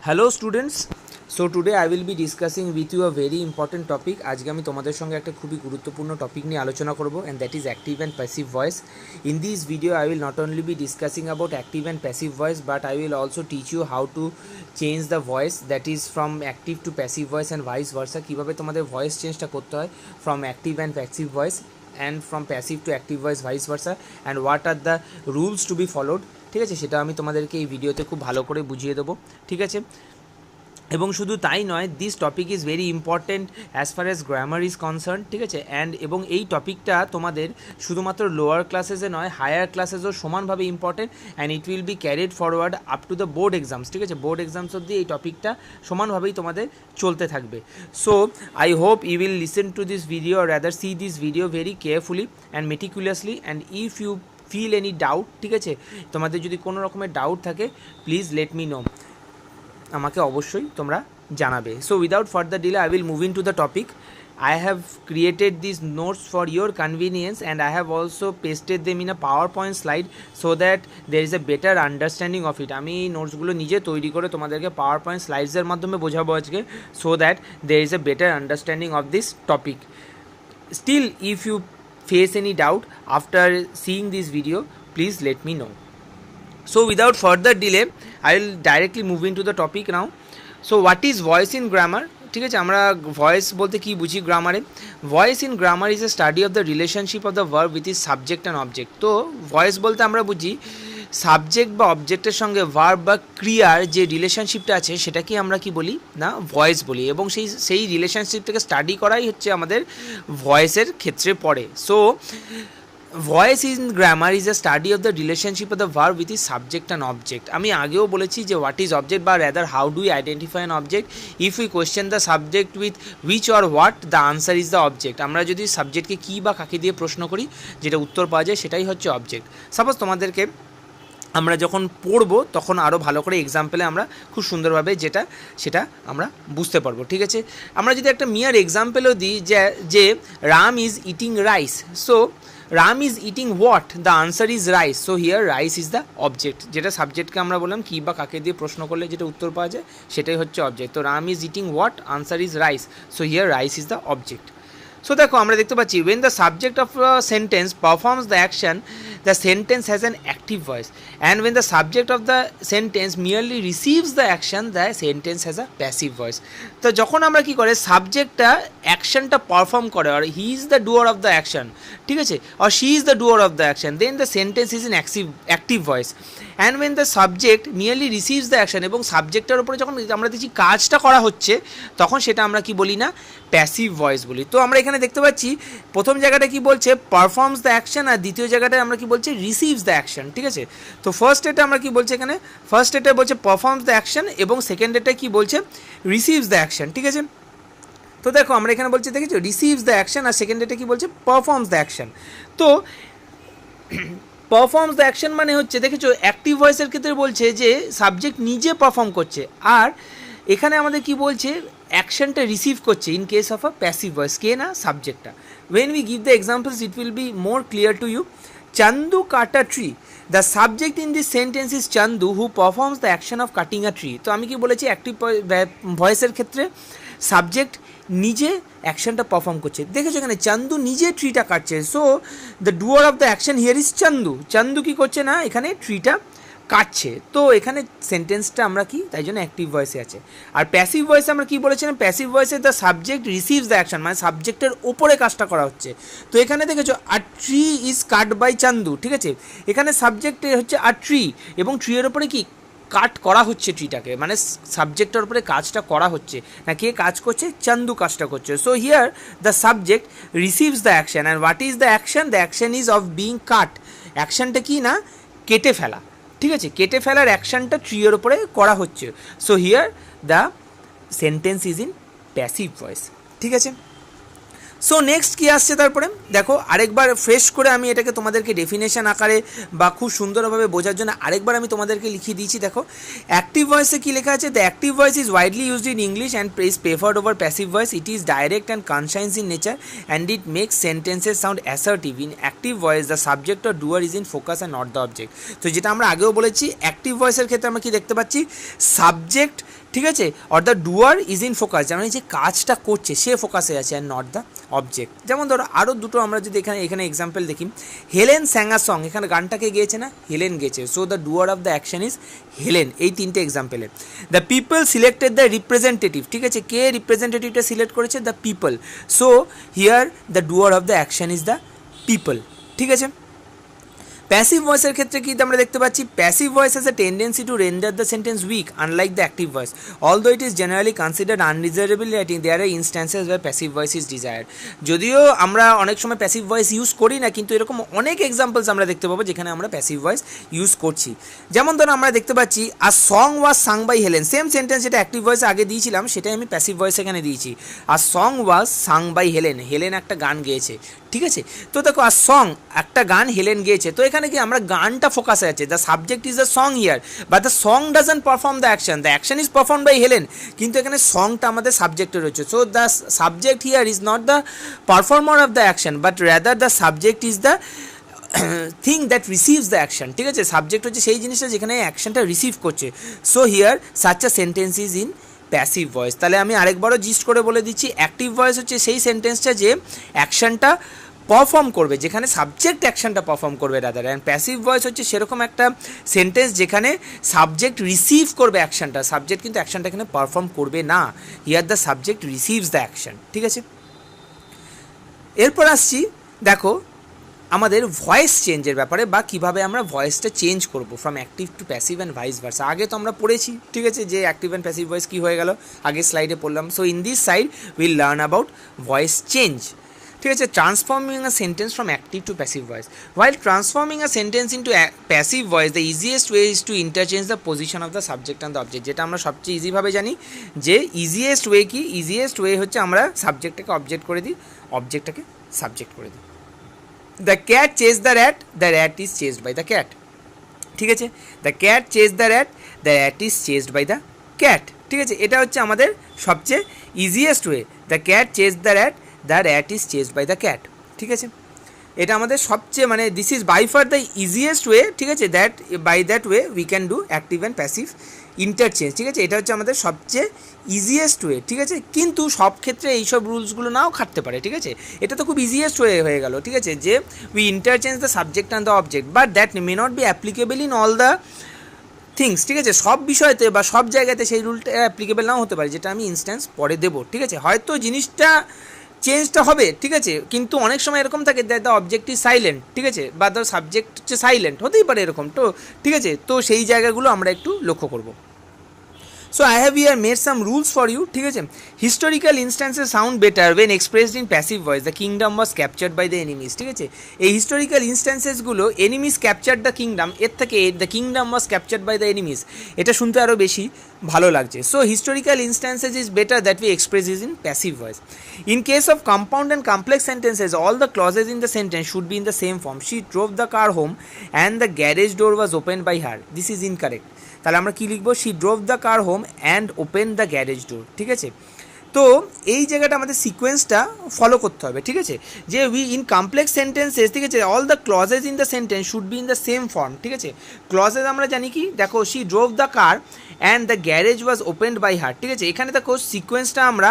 Hello students, so today I will be discussing with you a very important topic. আজকে আমি তোমাদের সঙ্গে একটা খুবই গুরুত্বপূর্ণ টপিক নিয়ে আলোচনা করব, and that is active and passive voice. In this video I will not only be discussing about active and passive voice, but I will also teach you how to change the voice that is from active to passive voice and vice versa. কীভাবে তোমাদের voice চেঞ্জটা করতে হয় from active and passive voice and from passive to active voice vice versa, and what are the rules to be followed। ঠিক আছে, সেটা আমি তোমাদেরকে এই ভিডিওতে খুব ভালো করে বুঝিয়ে দেবো। ঠিক আছে, এবং শুধু তাই নয়, this topic is very important as far as grammar is concern. ঠিক আছে, এবং এই টপিকটা তোমাদের শুধুমাত্র লোয়ার ক্লাসেসে নয়, হায়ার ক্লাসেসও সমানভাবে important, and it will be carried forward up to the board exams. ঠিক আছে, বোর্ড এক্সামস অবধি এই টপিকটা সমানভাবেই তোমাদের চলতে থাকবে। So I hope you will listen to this video or rather see this video very carefully and meticulously, and if you feel any doubt, ঠিক আছে, তোমাদের যদি কোনো রকমের ডাউট থাকে, প্লিজ লেট মি নো, আমাকে অবশ্যই তোমরা জানাবে। So without further delay I will move in to the topic. I have created these notes for your convenience, and I have also pasted them in a PowerPoint slide so that there is a better understanding of it. আমি এই নোটসগুলো নিজে তৈরি করে তোমাদেরকে PowerPoint স্লাইডসের মাধ্যমে বোঝাবো আজকে, so that there is a better understanding of this topic. Still, if you face any doubt after seeing this video, please let me know. So without further delay, I will directly move into the topic now. So what is voice in grammar? ঠিক আছে, আমরা voice বলতে কী বুঝি গ্রামারে? Voice in grammar is a study of the relationship of the verb with is subject and object. তো voice বলতে আমরা বুঝি সাবজেক্ট বা অবজেক্টের সঙ্গে ভার্ব বা ক্রিয়ার যে রিলেশনশিপটা আছে সেটাকে আমরা কি বলি না, ভয়েস বলি, এবং সেই রিলেশনশিপটাকে স্টাডি করাই হচ্ছে আমাদের ভয়েসের ক্ষেত্রে পড়ে। So voice in grammar is a study of the relationship of the verb with is subject and object. আমি আগেও বলেছি যে হোয়াট ইজ অবজেক্ট, বা rather how do you identify an object. If you question the subject with which or what, the answer is the object. আমরা যদি সাবজেক্টকে কী বা কাকে দিয়ে প্রশ্ন করি, যেটা উত্তর পাওয়া যায় সেটাই হচ্ছে অবজেক্ট। সাপোজ তোমাদেরকে আমরা যখন পড়বো তখন আরও ভালো করে এক্সাম্পলে আমরা খুব সুন্দরভাবে সেটা আমরা বুঝতে পারবো। ঠিক আছে, আমরা যদি একটা মিয়ার এক্সাম্পলও দিই যে Ram is eating rice, so Ram is eating what, the answer is rice, so here rice is the object. যেটা সাবজেক্টকে আমরা বললাম কী বা কাকে দিয়ে প্রশ্ন করলে যেটা উত্তর পাওয়া যায় সেটাই হচ্ছে অবজেক্ট। তো Ram is eating what, answer is rice, so here rice is the object. So দেখো, আমরা দেখতে পাচ্ছি when the subject of a sentence performs the action, the sentence has an active voice, and when the subject of the sentence merely receives the action, the sentence has a passive voice. তো যখন আমরা কি করে সাবজেক্টটা অ্যাকশনটা perform করে, আর he is the doer of the action, ঠিক আছে, আর she is the doer of the action, then the sentence is in active voice. And when the subject nearly receives the action, এবং সাবজেক্টের উপরে যখন আমরা দেখছি কাজটা করা হচ্ছে, তখন সেটা আমরা কি বলি না, প্যাসিভ ভয়েস বলি। তো আমরা এখানে দেখতে পাচ্ছি প্রথম জায়গাটা কি বলছে, পারফর্মস দ্য অ্যাকশন, আর দ্বিতীয় জায়গাটায় আমরা কি বলছি, রিসিভস দ্য অ্যাকশন। ঠিক আছে, তো ফার্স্ট এটা আমরা কি বলছি, এখানে ফার্স্ট এটা বলছে পারফর্মস দ্য অ্যাকশন, এবং সেকেন্ড এটা কি বলছে, রিসিভস দ্য অ্যাকশন। ঠিক আছে, তো দেখো আমরা এখানে বলছি, দেখেছো, রিসিভস দ্য অ্যাকশন, আর সেকেন্ড এটা কি বলছে, পারফর্মস দ্য অ্যাকশন। তো পারফর্মস দ্য অ্যাকশন মানে হচ্ছে, দেখেছো, অ্যাক্টিভ ভয়েসের ক্ষেত্রে বলছে যে সাবজেক্ট নিজে পারফর্ম করছে, আর এখানে আমাদের কি বলছে, অ্যাকশনটা রিসিভ করছে in case of a passive voice, কে না, সাবজেক্টটা। When we give the examples it will be more clear to you. Chandu cut a tree, the subject in this sentence is Chandu who performs the action of cutting a tree. তো আমি কি বলেছি, active ভয়েসের ক্ষেত্রে subject নিজে অ্যাকশনটা perform করছে। দেখেছো এখানে চান্দু নিজে ট্রিটা কাটছে, so the doer of the action here is Chandu. Chandu কী করছে না, এখানে ট্রিটা কাটছে। তো এখানে সেন্টেন্সটা আমরা কি, তাই জন্য অ্যাক্টিভ ভয়েসে আছে। আর প্যাসিভ ভয়েসে আমরা কি বলেছিলাম, প্যাসিভ ভয়েসে the subject receives the action, মানে সাবজেক্টের ওপরে কাজটা করা হচ্ছে। তো এখানে দেখেছো a tree is cut by Chandu, ঠিক আছে, এখানে সাবজেক্টে হচ্ছে আ ট্রি, এবং ট্রিয়ের ওপরে কি কাট করা হচ্ছে ট্রিটাকে, মানে সাবজেক্টের উপরে কাজটা করা হচ্ছে না, কে কাজ করছে, চান্দু কাজটা করছে। So here the subject receives the action, and what is the action, the action is of being cut. অ্যাকশনটা কি না, কেটে ফেলা। ঠিক আছে, কেটে ফেলার অ্যাকশনটা ট্রিয়ের ওপরে করা হচ্ছে। So here the sentence is in passive voice. ঠিক আছে, সো নেক্সট কী আসছে তারপরে দেখো, আরেকবার ফ্রেশ করে আমি এটাকে তোমাদেরকে ডেফিনেশন আকারে বা খুব সুন্দরভাবে বোঝার জন্য আরেকবার আমি তোমাদেরকে লিখিয়ে দিয়েছি। দেখো, অ্যাক্টিভ ভয়েসে কী লেখা আছে, the active voice is widely used in English and is preferred over passive voice. It is direct and concise in nature and it makes sentences sound assertive. In active voice the subject or doer is in focus and not the object. তো যেটা আমরা আগেও বলেছি, active ভয়েসের ক্ষেত্রে আমরা কি দেখতে পাচ্ছি, সাবজেক্ট ঠিক আছে, or the doer is in focus, যেমন যে কাজটা করছে সে ফোকাসে আছে, অ্যান্ড নট দ্য অবজেক্ট। যেমন ধরো আরও দুটো আমরা যদি এখানে এক্সাম্পল দেখি, হেলেন স্যাং আ সং, এখানে গানটাকে গেয়েছে না, হেলেন গেয়েছে, so the doer of the action is Helen. এই তিনটে এক্সাম্পলের। The people selected the representative, ঠিক আছে, কে রিপ্রেজেন্টেটিভটা সিলেক্ট করেছে, the people, so here the doer of the action is the people, ঠিক আছে। প্যাসিভ ভয়েসের ক্ষেত্রে কি আমরা দেখতে পাচ্ছি, passive voice has a tendency to render the sentence weak unlike the active voice, although it is generally considered undesirable writing, there R instances where passive voice is desired. যদিও আমরা অনেক সময় প্যাসিভ ভয়েস ইউজ করি না, কিন্তু এরকম অনেক examples আমরা দেখতে পাবো যেখানে আমরা প্যাসিভ ভয়েস ইউজ করছি। যেমন ধরো আমরা দেখতে পাচ্ছি a song was sung by Helen, same sentence যেটা অ্যাক্টিভ ভয়েস আগে দিয়েছিলাম সেটাই আমি প্যাসিভ ভয়েস এখানে দিয়েছি। A song was sung by Helen, Helen একটা গান গেয়েছে, ঠিক আছে। তো দেখো আ সং একটা গান হেলেন গেয়েছে, তো এখানে কি আমরা গানটা ফোকাসে আছে, the subject is the song here, but the song doesn't perform the action is perform by Helen, কিন্তু এখানে সংটা আমাদের সাবজেক্টে রয়েছে, so the subject here is not the performer of the action, but rather the subject is the thing that receives the action, ঠিক আছে, subject হচ্ছে সেই জিনিসটা যেখানে অ্যাকশনটা রিসিভ করছে, so here such a sentence is in passive voice. তাহলে আমি আরেকবারও জিস্ট করে বলে দিচ্ছি, অ্যাক্টিভ ভয়েস হচ্ছে সেই সেন্টেন্সটা যে অ্যাকশনটা পারফর্ম করবে, যেখানে সাবজেক্ট অ্যাকশনটা পারফর্ম করবে রাদার, অ্যান্ড প্যাসিভ ভয়েস হচ্ছে সেরকম একটা সেন্টেন্স যেখানে সাবজেক্ট রিসিভ করবে অ্যাকশনটা, সাবজেক্ট কিন্তু অ্যাকশনটা এখানে পারফর্ম করবে না, here the subject receives the action, ঠিক আছে। এরপর আসছি দেখো আমাদের ভয়েস চেঞ্জের ব্যাপারে, বা কীভাবে আমরা ভয়েসটা চেঞ্জ করব from active to passive and vice versa. আগে তো আমরা পড়েছি, ঠিক আছে, যে অ্যাক্টিভ অ্যান্ড প্যাসিভ ভয়েস কী হয়ে গেল, আগে স্লাইডে পড়লাম। So in this side will learn about voice change, ঠিক আছে, transforming a sentence from active to passive voice. While transforming a sentence into passive voice, the easiest way is to interchange the position of the subject and the object, যেটা আমরা সবচেয়ে ইজিভাবে জানি যে easiest way কি, easiest way হচ্ছে আমরা সাবজেক্টটাকে object করে দিই, অবজেক্টটাকে সাবজেক্ট করে দিই। The cat chase the rat is chased by the cat, ঠিক আছে, the cat chase the rat is chased by the cat, ঠিক আছে, এটা হচ্ছে আমাদের সবচেয়ে easiest way, the cat chase the rat is chased by the cat, ঠিক আছে, এটা আমাদের সবচেয়ে মানে this is by far the easiest way, ঠিক আছে, that by that way we can do active and passive interchange, ঠিক আছে, এটা হচ্ছে আমাদের সবচেয়ে ইজিয়েস্ট ওয়ে, ঠিক আছে, কিন্তু সব ক্ষেত্রে এইসব রুলসগুলো নাও খাটতে পারে, ঠিক আছে, এটা তো খুব ইজিয়েস্ট ওয়ে হয়ে গেল, ঠিক আছে, যে we interchange the subject and the object, but that may not be applicable in all the things, ঠিক আছে, সব বিষয়তে বা সব জায়গাতে সেই রুলটা অ্যাপ্লিকেবল নাও হতে পারে, যেটা আমি ইনস্ট্যান্স পরে দেবো, ঠিক আছে, হয়তো জিনিসটা চেঞ্জটা হবে, ঠিক আছে, কিন্তু অনেক সময় এরকম থাকে that the object is silent, ঠিক আছে, বা দ্য সাবজেক্ট হচ্ছে সাইলেন্ট, হতেই পারে এরকম, তো ঠিক আছে, তো সেই জায়গাগুলো আমরা একটু লক্ষ্য করবো। So I have here made some rules for you, ঠিক আছে, historical instances sound better when expressed in passive voice, the kingdom was captured by the enemies, ঠিক আছে, এই historical instancesগুলো enemies captured the kingdom, এর থেকে the kingdom was captured by the enemies, এটা শুনতে আরও বেশি ভালো লাগছে, so historical instances is better that we express is in passive voice. In case of compound and complex sentences, all the clauses in the sentence should be in the same form. She drove the car home and the garage door was opened by her. This is incorrect. তাহলে আমরা কী লিখবো, she drove the car home and open the garage door, ঠিক আছে, তো এই জায়গাটা আমাদের সিকোয়েন্সটা ফলো করতে হবে, ঠিক আছে, যে উই ইন কমপ্লেক্স সেন্টেন্সেস, ঠিক আছে, all the clauses in the sentence should be in the same form, ঠিক আছে, ক্লজেস আমরা জানি কি, দেখো she drove the car and the garage was opened by her, ঠিক আছে, এখানে দেখো সিকোয়েন্সটা আমরা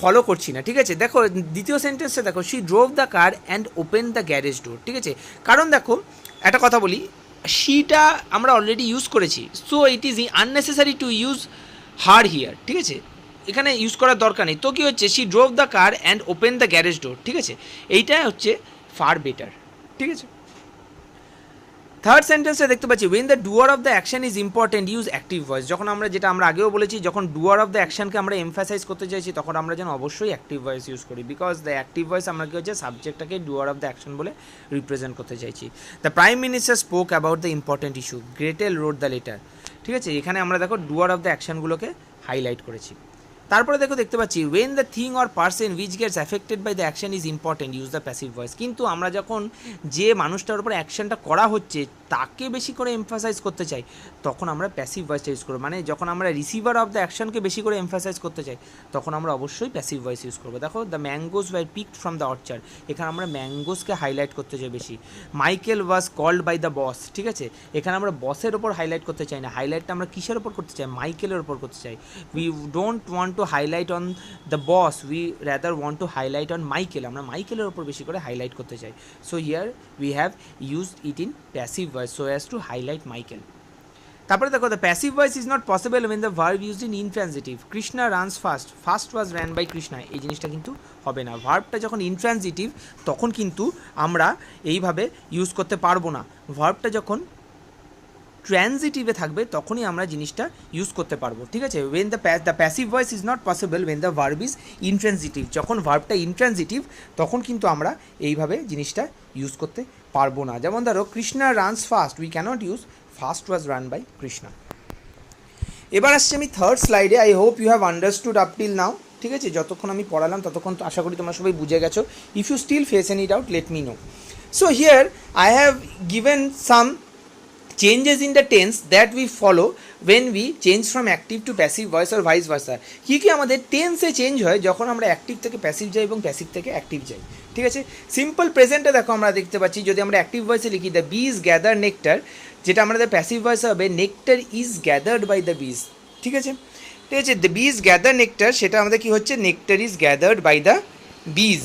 ফলো করছি না, ঠিক আছে, দেখো দ্বিতীয় সেন্টেন্সটা দেখো, she drove the car and open the garage door, ঠিক আছে, কারণ দেখো একটা কথা বলি, শিটা আমরা অলরেডি ইউজ করেছি, so it is unnecessary to use her here, ঠিক আছে, এখানে ইউজ করার দরকার নেই, তো কী হচ্ছে, she drove the car and open the garage door, ঠিক আছে, এইটা হচ্ছে ফার বেটার, ঠিক আছে। থার্ড সেন্টেন্সে দেখতে পাচ্ছি, when the doer of the action is important use active voice, যখন আমরা যেটা আমরা আগেও বলেছি, যখন ডুয়ার অফ দ্য অ্যাকশনকে আমরা এমফাসাইজ করতে চাইছি তখন আমরা যেন অবশ্যই অ্যাক্টিভ ভয়েস ইউজ করি, বিকজ দ্য অ্যাক্টিভ ভয়েস আমরা কী হচ্ছে সাবজেক্টটাকে ডুয়ার অফ দ্য অ্যাকশন বলে রিপ্রেজেন্ট করতে চাইছি। The prime minister spoke about the important issue, Gretel wrote the letter, ঠিক আছে, এখানে আমরা দেখো ডুয়ার অফ দ্য অ্যাকশনগুলোকে হাইলাইট করেছি। তারপরে দেখতে পাচ্ছি when the thing or person which gets affected by the action is important use the passive voice. কিন্তু আমরা যখন যে মানুষটার উপর অ্যাকশনটা করা হচ্ছে তাকে বেশি করে এমফাসাইজ করতে চাই তখন আমরা প্যাসিভ ভয়েসটা ইউজ করবো। মানে যখন আমরা রিসিভার অফ দ্য অ্যাকশনকে বেশি করে এমফাসাইজ করতে চাই তখন আমরা অবশ্যই প্যাসিভ ভয়েস ইউজ করবো। দেখো the mangoes were picked from the orchard, এখানে আমরা ম্যাঙ্গোজকে হাইলাইট করতে চাই বেশি। Michael was called by the boss, ঠিক আছে, এখানে আমরা বসের ওপর হাইলাইট করতে চাই না, হাইলাইটটা আমরা কিসের ওপর করতে চাই, মাইকেলের ওপর করতে চাই। We don't want to highlight on the boss, we rather want to highlight on Michael, আমরা মাইকেলের ওপর বেশি করে হাইলাইট করতে চাই। So here we have used it in passive voice so as to highlight Michael. তারপরে দেখো the passive voice is not possible when the verb used in intransitive. Krishna runs fast, fast was ran by Krishna, এই জিনিসটা কিন্তু হবে না। ভার্বটা যখন intransitive তখন কিন্তু আমরা এইভাবে ইউজ করতে পারবো না। ভার্বটা যখন ট্রানজিটিভে থাকবে তখনই আমরা জিনিসটা ইউজ করতে পারবো, ঠিক আছে। When the passive voice is not possible when the verb is intransitive, যখন ভার্বটা ইনট্রানজিটিভ তখন কিন্তু আমরা এইভাবে জিনিসটা ইউজ করতে পারবো না। যেমন ধরো Krishna runs fast, we cannot use fast was run by Krishna. এবার আসছি আমি থার্ড স্লাইডে। I hope you have understood up till now, ঠিক আছে। যতক্ষণ আমি পড়ালাম ততক্ষণ তো আশা করি তোমরা সবাই বুঝে গেছো। If you still face any doubt let me know. So here I have given some changes in the tense that we follow when we change from active to passive voice or vice versa। কী কী আমাদের টেন্সে change হয় যখন আমরা active থেকে passive যাই এবং passive থেকে active যাই, ঠিক আছে। সিম্পল প্রেজেন্টে দেখো আমরা দেখতে পাচ্ছি যদি আমরা অ্যাক্টিভ ভয়েসে লিখি দ্য বিজ গ্যাদার নেক্টার, যেটা আমাদের প্যাসিভ ভয়েসে হবে nectar is gathered by the bees, ঠিক আছে। ঠিক আছে, দ্য বিজ গ্যাদার নেক্টার, সেটা আমাদের কী হচ্ছে nectar is gathered by the bees.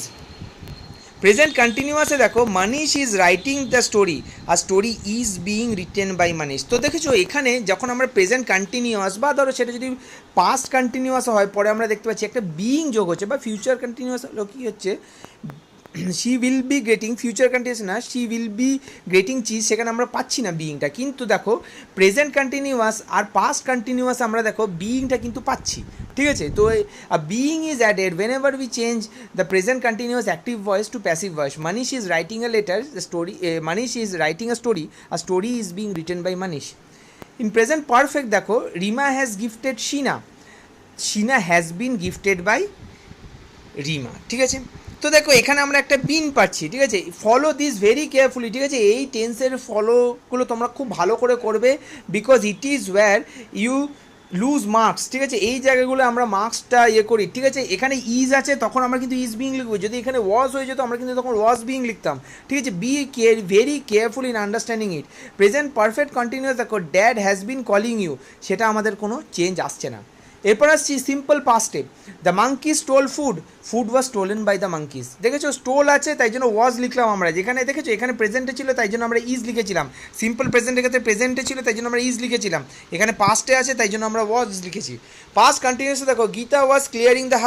Present কন্টিনিউয়াসে দেখো Manish is writing the story, আর story is being written by Manish. তো দেখেছো এখানে যখন আমরা প্রেজেন্ট কন্টিনিউয়াস বা ধরো সেটা যদি পাস্ট কন্টিনিউয়াস হয় পরে আমরা দেখতে পাচ্ছি একটা বিইং যোগ হচ্ছে, বা ফিউচার কন্টিনিউয়াস হলো কী হচ্ছে she will be getting, future continuous না she will be getting cheese, সেখানে আমরা পাচ্ছি না বিইংটা। কিন্তু দেখো প্রেজেন্ট কন্টিনিউয়াস আর পাস্ট কন্টিনিউয়াস আমরা দেখো বিইংটা কিন্তু পাচ্ছি, ঠিক আছে। তো being is added whenever we change the present continuous active voice to passive voice. Manish is writing a letter, story Manish is writing a story, আর story is being written by Manish. In present perfect দেখো Rima has gifted Sheena, Sheena has been gifted by Rima, ঠিক আছে। তো দেখো এখানে আমরা একটা বিন পাচ্ছি, ঠিক আছে। ফলো দিস ভেরি কেয়ারফুলি, ঠিক আছে। এই টেন্সের ফলোগুলো তোমরা খুব ভালো করে করবে, because it is where you lose marks, ঠিক আছে। এই জায়গাগুলো আমরা মার্কসটা করি, ঠিক আছে। এখানে ইজ আছে তখন আমরা কিন্তু ইজ বিং লিখবো, যদি এখানে ওয়াজ হয়ে যেত আমরা কিন্তু তখন ওয়াজ বিং লিখতাম, ঠিক আছে। Be very careful in understanding it. Present perfect continuous দেখো dad has been calling you, সেটা আমাদের কোনো চেঞ্জ আসছে না। এরপর আসছি সিম্পল পাস্টে, the monkey stole food, food was stolen by the monkeys. দেখেছো স্টোল আছে তাই জন্য ওয়াজ লিখলাম আমরা, যেখানে দেখেছো এখানে প্রেজেন্টে ছিল তাই জন্য আমরা ইজ লিখেছিলাম। সিম্পল প্রেজেন্টের ক্ষেত্রে প্রেজেন্টে ছিল তাই জন্য আমরা ইজ লিখেছিলাম, এখানে পাস্টে আছে তাই জন্য আমরা ওয়াজ লিখেছি। পাস্ট কন্টিনিউয়াসে দেখো Geeta was clearing the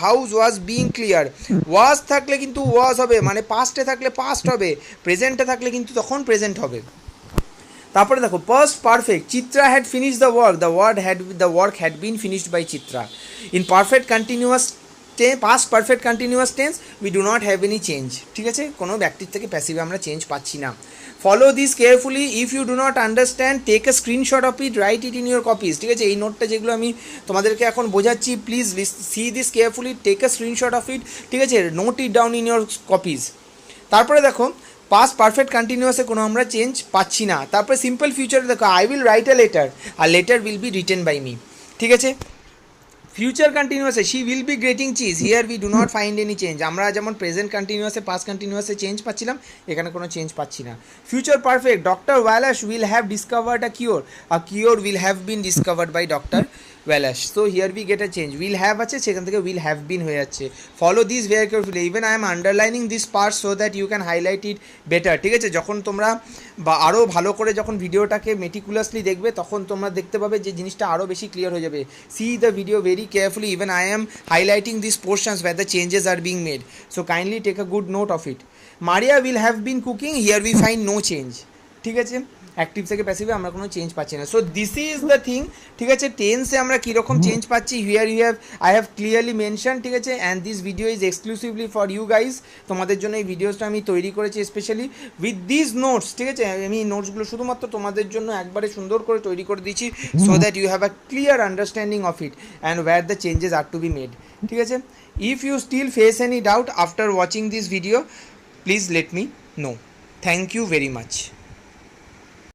house was being clear. Was থাকলে কিন্তু ওয়াজ হবে, মানে পাস্টে থাকলে পাস্ট হবে, প্রেজেন্টে থাকলে কিন্তু তখন প্রেজেন্ট হবে। তারপরে দেখো past perfect, Chitra had finish the work had been finished by Chitra. In perfect continuous past perfect continuous tense we do not have any change, ঠিক আছে। কোনো ব্যক্তির থেকে প্যাসিভে আমরা চেঞ্জ পাচ্ছি না। Follow this carefully, if you do not understand take a screenshot of it, write it in your copies, ঠিক আছে। এই নোটটা যেগুলো আমি তোমাদেরকে এখন বোঝাচ্ছি please see this carefully, take a screenshot of it, ঠিক আছে, note it down in your copies. তারপরে দেখো পাস্ট পারফেক্ট কন্টিনিউয়াসে কোনো আমরা চেঞ্জ পাচ্ছি না। তারপরে সিম্পল ফিউচারে দেখো I will write a letter, আর letter will be written by me, ঠিক আছে। ফিউচার কন্টিনিউয়াসে she will be getting cheese, here we do not find any change. আমরা যেমন প্রেজেন্ট কন্টিনিউয়াসে পাস্ট কন্টিনিউয়াসে চেঞ্জ পাচ্ছিলাম, এখানে কোনো চেঞ্জ পাচ্ছি না। Future perfect doctor Wallace will have discovered a cure will have been discovered by doctor Wallace. So here we get a change, will have আছে সেখান থেকে উইল হ্যাভ বিন হয়ে যাচ্ছে। Follow this very carefully, even I am underlining this part so that you can highlight it better, ঠিক আছে। যখন তোমরা বা আরও ভালো করে যখন ভিডিওটাকে মেটিকুলাসলি দেখবে তখন তোমরা দেখতে পাবে যে জিনিসটা আরও বেশি ক্লিয়ার হয়ে যাবে। C the video very carefully, even I M highlighting this portions where the changes are being made, so kindly take a good note of it. Maria will have been cooking, here we find no change, ঠিক আছে। Active থেকে প্যাসিভে আমরা কোনো change পাচ্ছি না। So this is the thing, ঠিক আছে। টেন্সে আমরা কীরকম চেঞ্জ পাচ্ছি, here you have I have clearly mention, ঠিক আছে। And this video is exclusively for you guys, তোমাদের জন্য এই ভিডিওসটা আমি তৈরি করেছি স্পেশালি উইথ দিস নোটস, ঠিক আছে। আমি নোটসগুলো শুধুমাত্র তোমাদের জন্য একবারে সুন্দর করে তৈরি করে দিচ্ছি, so that you have a clear understanding of it and where the changes are to be made, ঠিক আছে। If you still face any doubt after watching this video, please let me know. Thank you very much.